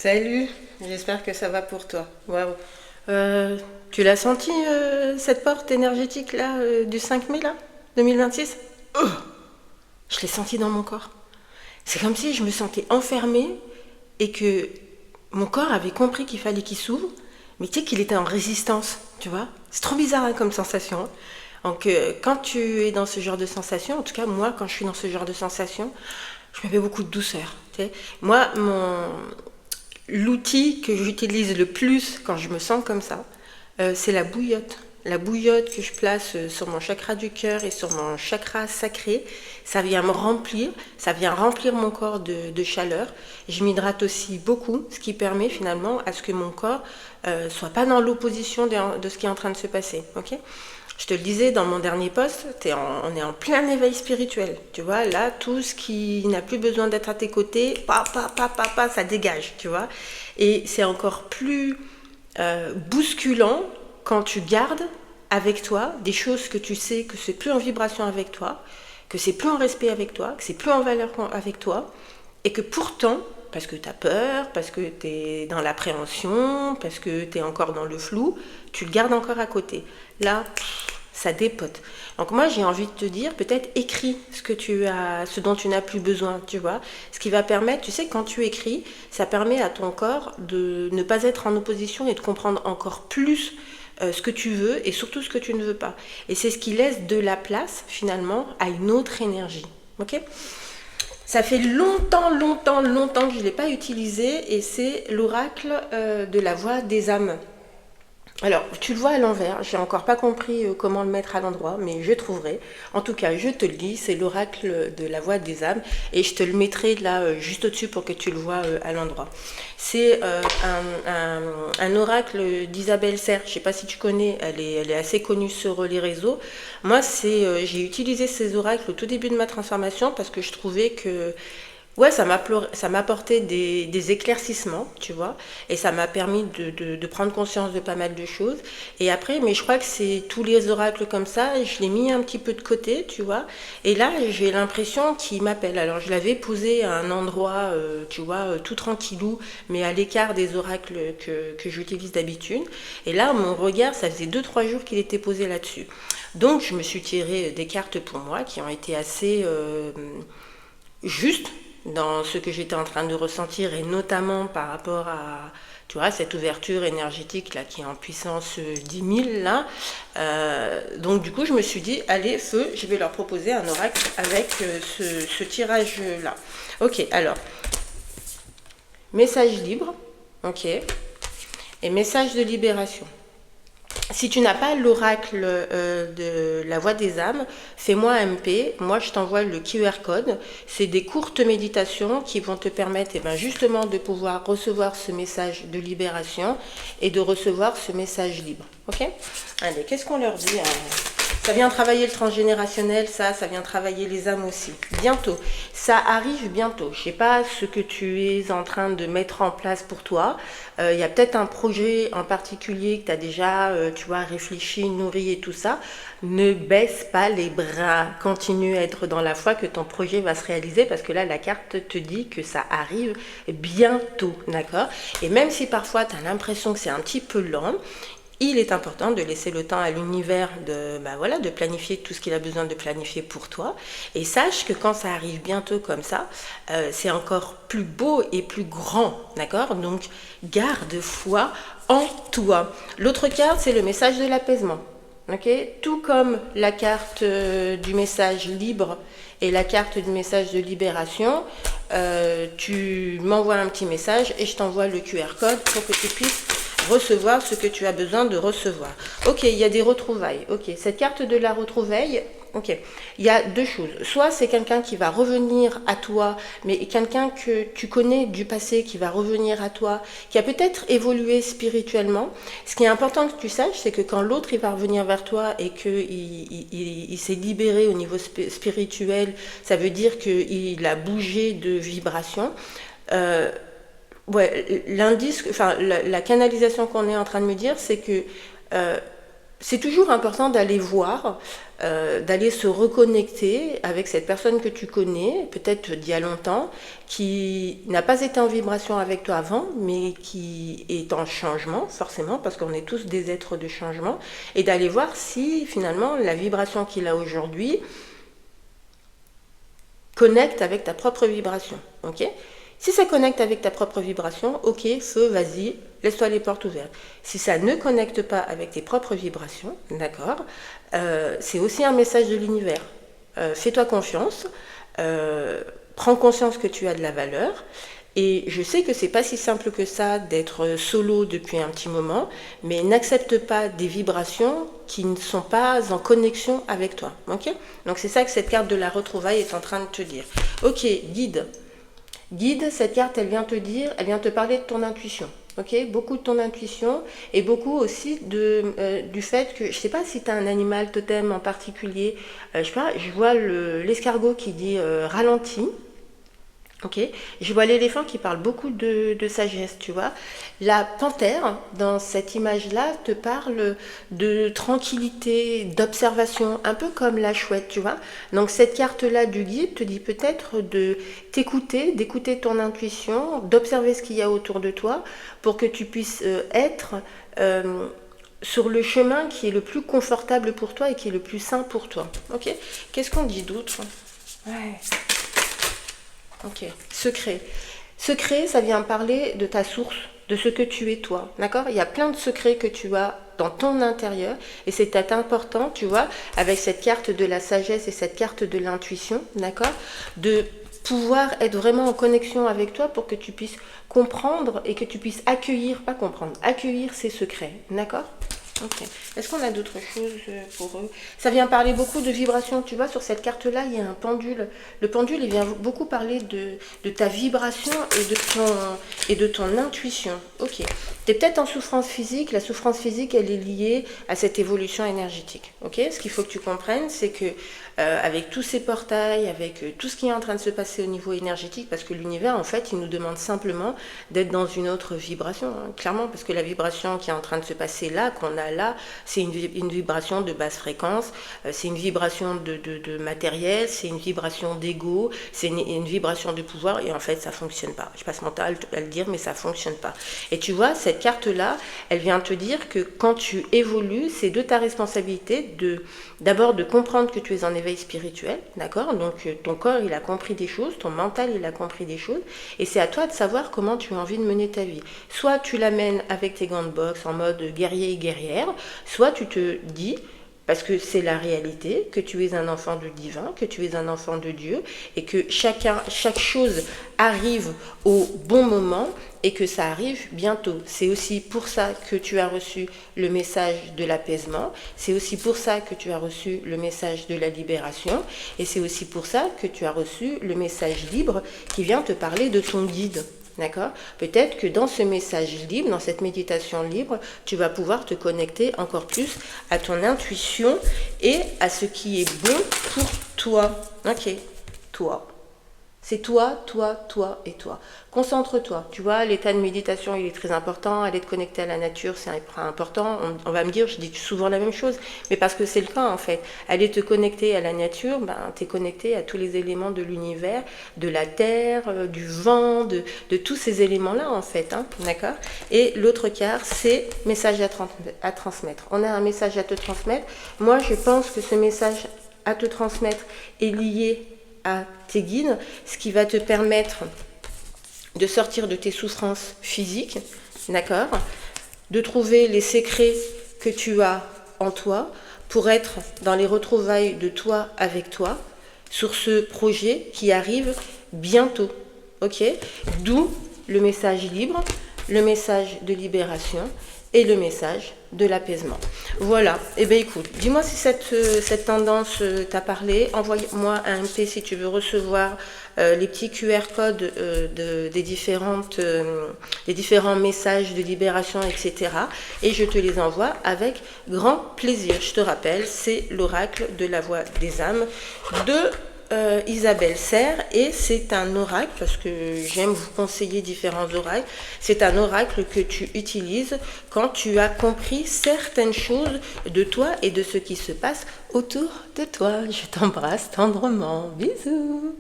Salut, j'espère que ça va pour toi. Waouh. Tu l'as senti cette porte énergétique là du 5 mai là 2026. Oh, je l'ai senti dans mon corps. C'est comme si je me sentais enfermée et que mon corps avait compris qu'il fallait qu'il s'ouvre, mais tu sais qu'il était en résistance, tu vois. C'est trop bizarre hein, comme sensation, hein. Donc quand tu es dans ce genre de sensation, en tout cas moi quand je suis dans ce genre de sensation, je me fais beaucoup de douceur. Tu sais. Moi, l'outil que j'utilise le plus quand je me sens comme ça, c'est la bouillotte. La bouillotte que je place sur mon chakra du cœur et sur mon chakra sacré, ça vient me remplir, ça vient remplir mon corps de chaleur. Je m'hydrate aussi beaucoup, ce qui permet finalement à ce que mon corps soit pas dans l'opposition de ce qui est en train de se passer. Ok. Je te le disais dans mon dernier post, on est en plein éveil spirituel. Tu vois, là, tout ce qui n'a plus besoin d'être à tes côtés, ça dégage, tu vois. Et c'est encore plus bousculant quand tu gardes avec toi des choses que tu sais que c'est plus en vibration avec toi, que c'est plus en respect avec toi, que c'est plus en valeur avec toi, et que pourtant, parce que tu as peur, parce que tu es dans l'appréhension, parce que tu es encore dans le flou, tu le gardes encore à côté. Là, ça dépote. Donc moi, j'ai envie de te dire, peut-être écris ce dont tu n'as plus besoin, tu vois. Ce qui va permettre, tu sais, quand tu écris, ça permet à ton corps de ne pas être en opposition et de comprendre encore plus ce que tu veux et surtout ce que tu ne veux pas. Et c'est ce qui laisse de la place, finalement, à une autre énergie. Ok ? Ça fait longtemps que je ne l'ai pas utilisé et c'est l'oracle de la voix des âmes. Alors, tu le vois à l'envers, j'ai encore pas compris comment le mettre à l'endroit, mais je trouverai. En tout cas, je te le dis, c'est l'oracle de la voix des âmes, et je te le mettrai là juste au-dessus pour que tu le vois à l'endroit. C'est un oracle d'Isabelle Serre, je sais pas si tu connais, elle est assez connue sur les réseaux. Moi, j'ai utilisé ces oracles au tout début de ma transformation parce que je trouvais que ouais, ça m'apportait des éclaircissements, tu vois, et ça m'a permis de prendre conscience de pas mal de choses. Et après, mais je crois que c'est tous les oracles comme ça, et je l'ai mis un petit peu de côté, tu vois, et là, j'ai l'impression qu'il m'appelle. Alors, je l'avais posé à un endroit, tu vois, tout tranquillou, mais à l'écart des oracles que j'utilise d'habitude. Et là, mon regard, ça faisait 2 3 jours qu'il était posé là-dessus. Donc, je me suis tiré des cartes pour moi qui ont été assez justes dans ce que j'étais en train de ressentir et notamment par rapport à tu vois cette ouverture énergétique là qui est en puissance 10 000 là. Donc du coup je me suis dit allez feu, je vais leur proposer un oracle avec ce tirage là. Ok, alors message libre, ok, et message de libération. Si tu n'as pas l'oracle de la voix des âmes, fais-moi un MP. Moi, je t'envoie le QR code. C'est des courtes méditations qui vont te permettre justement de pouvoir recevoir ce message de libération et de recevoir ce message libre. Ok ? Allez, qu'est-ce qu'on leur dit ça vient travailler le transgénérationnel, ça vient travailler les âmes aussi. Bientôt. Ça arrive bientôt. Je ne sais pas ce que tu es en train de mettre en place pour toi. Il y a peut-être un projet en particulier que tu as déjà, tu vois, réfléchi, nourri et tout ça. Ne baisse pas les bras. Continue à être dans la foi que ton projet va se réaliser parce que là, la carte te dit que ça arrive bientôt, d'accord ? Et même si parfois tu as l'impression que c'est un petit peu lent, il est important de laisser le temps à l'univers de planifier tout ce qu'il a besoin de planifier pour toi. Et sache que quand ça arrive bientôt comme ça, c'est encore plus beau et plus grand, d'accord ? Donc, garde foi en toi. L'autre carte, c'est le message de l'apaisement. Okay, tout comme la carte du message libre et la carte du message de libération, tu m'envoies un petit message et je t'envoie le QR code pour que tu puisses recevoir ce que tu as besoin de recevoir. Ok, il y a des retrouvailles. Ok, cette carte de la retrouvaille, ok, il y a deux choses. Soit c'est quelqu'un qui va revenir à toi, mais quelqu'un que tu connais du passé qui va revenir à toi, qui a peut-être évolué spirituellement. Ce qui est important que tu saches, c'est que quand l'autre il va revenir vers toi et qu'il s'est libéré au niveau spirituel, ça veut dire qu'il a bougé de vibration. Ouais, l'indice, enfin la canalisation qu'on est en train de me dire, c'est que c'est toujours important d'aller voir d'aller se reconnecter avec cette personne que tu connais, peut-être d'il y a longtemps, qui n'a pas été en vibration avec toi avant, mais qui est en changement, forcément, parce qu'on est tous des êtres de changement, et d'aller voir si finalement la vibration qu'il a aujourd'hui connecte avec ta propre vibration, ok? Si ça connecte avec ta propre vibration, ok, feu, vas-y, laisse-toi les portes ouvertes. Si ça ne connecte pas avec tes propres vibrations, d'accord, c'est aussi un message de l'univers. Fais-toi confiance, prends conscience que tu as de la valeur. Et je sais que c'est pas si simple que ça d'être solo depuis un petit moment, mais n'accepte pas des vibrations qui ne sont pas en connexion avec toi, ok? Donc c'est ça que cette carte de la retrouvaille est en train de te dire. Ok, guide. Guide, cette carte, elle vient te dire, elle vient te parler de ton intuition. Ok, beaucoup de ton intuition et beaucoup aussi du fait que, je sais pas si tu as un animal totem en particulier, je sais pas, je vois l'escargot qui dit ralenti. Ok, je vois l'éléphant qui parle beaucoup de sagesse, tu vois. La panthère, dans cette image-là, te parle de tranquillité, d'observation, un peu comme la chouette, tu vois. Donc cette carte-là du guide te dit peut-être de t'écouter, d'écouter ton intuition, d'observer ce qu'il y a autour de toi pour que tu puisses être sur le chemin qui est le plus confortable pour toi et qui est le plus sain pour toi. Ok, qu'est-ce qu'on dit d'autre? Ouais. Ok, secret. Secret, ça vient parler de ta source, de ce que tu es toi, d'accord? Il y a plein de secrets que tu as dans ton intérieur et c'est important, tu vois, avec cette carte de la sagesse et cette carte de l'intuition, d'accord? De pouvoir être vraiment en connexion avec toi pour que tu puisses comprendre et que tu puisses accueillir, pas comprendre, accueillir ces secrets, d'accord? Ok. Est-ce qu'on a d'autres choses pour eux? Ça vient parler beaucoup de vibrations. Tu vois, sur cette carte-là, il y a un pendule. Le pendule, il vient beaucoup parler de ta vibration et de ton intuition. Ok. Tu es peut-être en souffrance physique. La souffrance physique, elle est liée à cette évolution énergétique. Ok. Ce qu'il faut que tu comprennes, c'est que avec tous ces portails, avec tout ce qui est en train de se passer au niveau énergétique, parce que l'univers, en fait, il nous demande simplement d'être dans une autre vibration, hein, clairement, parce que la vibration qui est en train de se passer là, qu'on a là, c'est une vibration de basse fréquence, c'est une vibration de matériel, c'est une vibration d'ego, c'est une vibration de pouvoir, et en fait, ça fonctionne pas. Je passe mon temps à le dire, mais ça fonctionne pas. Et tu vois, cette carte-là, elle vient te dire que quand tu évolues, c'est de ta responsabilité d'abord de comprendre que tu es en éveil spirituel, d'accord? Donc ton corps, il a compris des choses, ton mental, il a compris des choses, et c'est à toi de savoir comment tu as envie de mener ta vie. Soit tu l'amènes avec tes gants de boxe en mode guerrier et guerrière, soit tu te dis, parce que c'est la réalité, que tu es un enfant de divin, que tu es un enfant de Dieu, et que chaque chose arrive au bon moment, et que ça arrive bientôt. C'est aussi pour ça que tu as reçu le message de l'apaisement, c'est aussi pour ça que tu as reçu le message de la libération, et c'est aussi pour ça que tu as reçu le message libre qui vient te parler de ton guide. D'accord? Peut-être que dans ce message libre, dans cette méditation libre, tu vas pouvoir te connecter encore plus à ton intuition et à ce qui est bon pour toi. Ok, toi. C'est toi, toi, toi et toi. Concentre-toi. Tu vois, l'état de méditation, il est très important. Aller te connecter à la nature, c'est important. On va me dire, je dis souvent la même chose, mais parce que c'est le cas en fait. Aller te connecter à la nature, ben, tu es connecté à tous les éléments de l'univers, de la terre, du vent, de tous ces éléments-là en fait. Hein, d'accord? Et l'autre quart, c'est message à transmettre. On a un message à te transmettre. Moi, je pense que ce message à te transmettre est lié à tes guides, ce qui va te permettre de sortir de tes souffrances physiques, d'accord, de trouver les secrets que tu as en toi pour être dans les retrouvailles de toi avec toi sur ce projet qui arrive bientôt, ok? D'où le message libre, le message de libération et le message de l'apaisement. Voilà, et bien écoute, dis-moi si cette tendance t'a parlé, envoie-moi un MP si tu veux recevoir les petits QR codes des différents messages de libération, etc. Et je te les envoie avec grand plaisir. Je te rappelle, c'est l'oracle de la voix des âmes de Isabelle Serre et c'est un oracle, parce que j'aime vous conseiller différents oracles. C'est un oracle que tu utilises quand tu as compris certaines choses de toi et de ce qui se passe autour de toi. Je t'embrasse tendrement. Bisous.